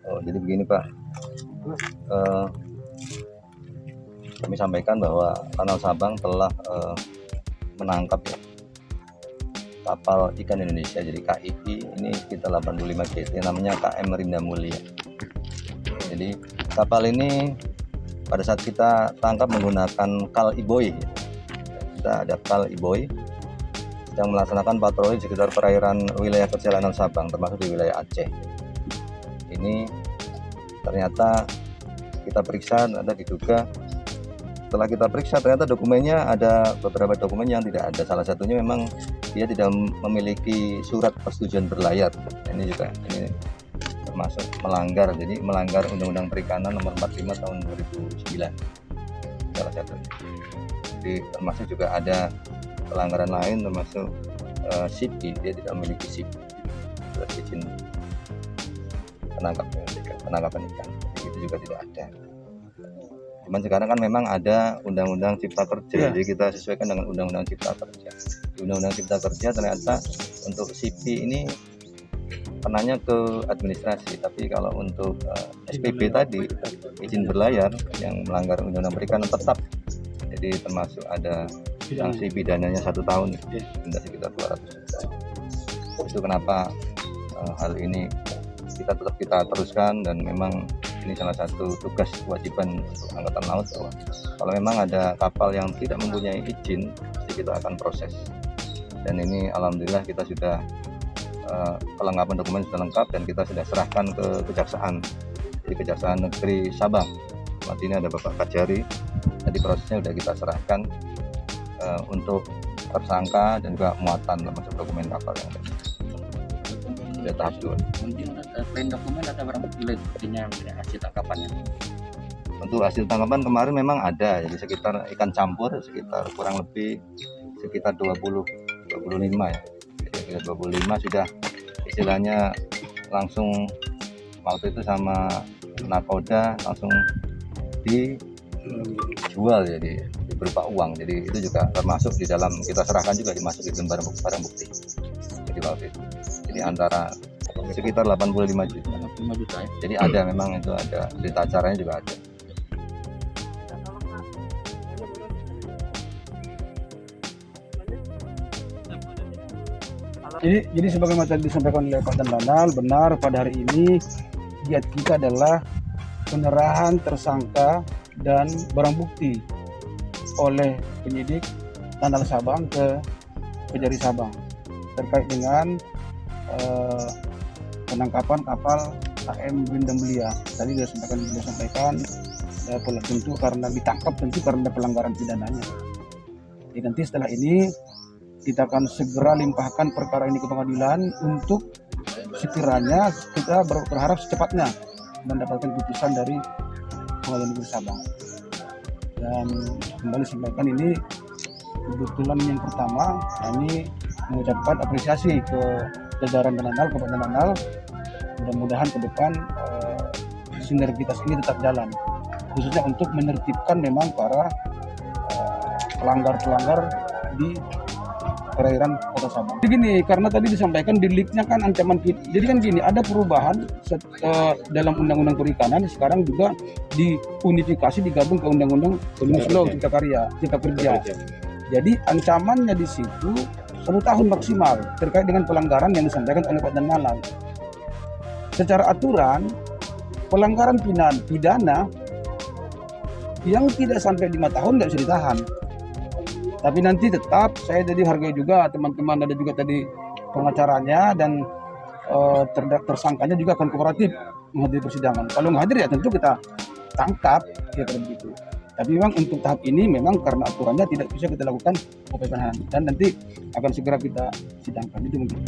Oh, jadi begini Pak, kami sampaikan bahwa Kanal Sabang telah menangkap ya, kapal ikan Indonesia, jadi KII ini sekitar 85 GT, namanya KM Rinda Mulia. Jadi kapal ini pada saat kita tangkap menggunakan kal Iboy, kita ada kal Iboy yang melaksanakan patroli di sekitar perairan wilayah perjalanan Sabang, termasuk di wilayah Aceh. Ini ternyata kita periksa, ada diduga. Setelah kita periksa ternyata dokumennya ada beberapa dokumen yang tidak ada. Salah satunya memang dia tidak memiliki surat persetujuan berlayar. Ini juga ini termasuk melanggar, jadi melanggar Undang-Undang Perikanan Nomor 45 Tahun 2009 salah satunya. Jadi termasuk juga ada pelanggaran lain, termasuk SIP, dia tidak memiliki SIP, surat izin penangkapan ikan, itu juga tidak ada. Cuman sekarang kan memang ada Undang-Undang Cipta Kerja, jadi kita sesuaikan dengan Undang-Undang Cipta Kerja. Di Undang-Undang Cipta Kerja ternyata untuk SIP ini penanya ke administrasi, tapi kalau untuk SPB tadi, izin berlayar yang melanggar Undang-Undang Perikanan tetap, jadi termasuk ada sanksi pidananya 1 tahun, denda sekitar 200 juta. Itu kenapa hal ini kita teruskan, dan memang ini salah satu tugas kewajiban untuk Angkatan Laut, bahwa kalau memang ada kapal yang tidak mempunyai izin, pasti kita akan proses. Dan ini alhamdulillah kita sudah kelengkapan dokumen sudah lengkap, dan kita sudah serahkan ke Kejaksaan, di Kejaksaan Negeri Sabang. Saat ini ada Bapak Kajari, tadi prosesnya sudah kita serahkan untuk tersangka dan juga muatan termasuk dokumen kapal yang ada. Sudah tahap 2. Selain dokumen ada barang bukti lain sepertinya hasil tangkapannya. Untuk hasil tangkapan kemarin memang ada, jadi sekitar ikan campur sekitar kurang lebih sekitar 25 ya. Sekitar 25 sudah istilahnya langsung waktu itu sama nakoda langsung dijual, jadi berupa uang. Jadi itu juga termasuk di dalam, kita serahkan juga dimasukin barang bukti. Jadi waktu itu, jadi antara sekitar 85 juta. 85 juta ya. Jadi ada, memang itu ada berita acaranya juga ada. Jadi sebagaimana tadi disampaikan oleh Pak Danal, benar pada hari ini giat kita adalah penyerahan tersangka dan barang bukti oleh penyidik Kanal Sabang ke Kejari Sabang terkait dengan penangkapan kapal KM Rinda Mulia. Tadi sudah sampaikan tentu karena ditangkap, tentu karena pelanggaran pidananya. Jadi nanti setelah ini kita akan segera limpahkan perkara ini ke pengadilan untuk sekiranya kita berharap secepatnya mendapatkan putusan dari Pengadilan Negeri Sabang. Dan kembali sampaikan, ini kebetulan yang pertama kami mengucapkan apresiasi ke jajaran Danal, ke Pak Danal. Mudah-mudahan ke depan sinergitas ini tetap jalan, khususnya untuk menertibkan memang para pelanggar-pelanggar di perairan Kota Sabang. Jadi gini, karena tadi disampaikan deliknya kan ancaman pidana. Jadi kan gini, ada perubahan dalam Undang-Undang Perikanan, sekarang juga diunifikasi, digabung ke Undang-Undang Omnibus Law Cipta Kerja. Jadi ancamannya di situ 1 tahun maksimal terkait dengan pelanggaran yang disampaikan oleh Pak Danal. Secara aturan, pelanggaran pidana yang tidak sampai 5 tahun tidak bisa ditahan. Tapi nanti tetap saya jadi hargai juga teman-teman, ada juga tadi pengacaranya dan tersangkanya juga akan kooperatif menghadiri persidangan. Kalau menghadiri ya tentu kita tangkap, ya begitu. Tapi memang untuk tahap ini memang karena aturannya tidak bisa kita lakukan penahanan, dan nanti akan segera kita sidangkan, itu mungkin.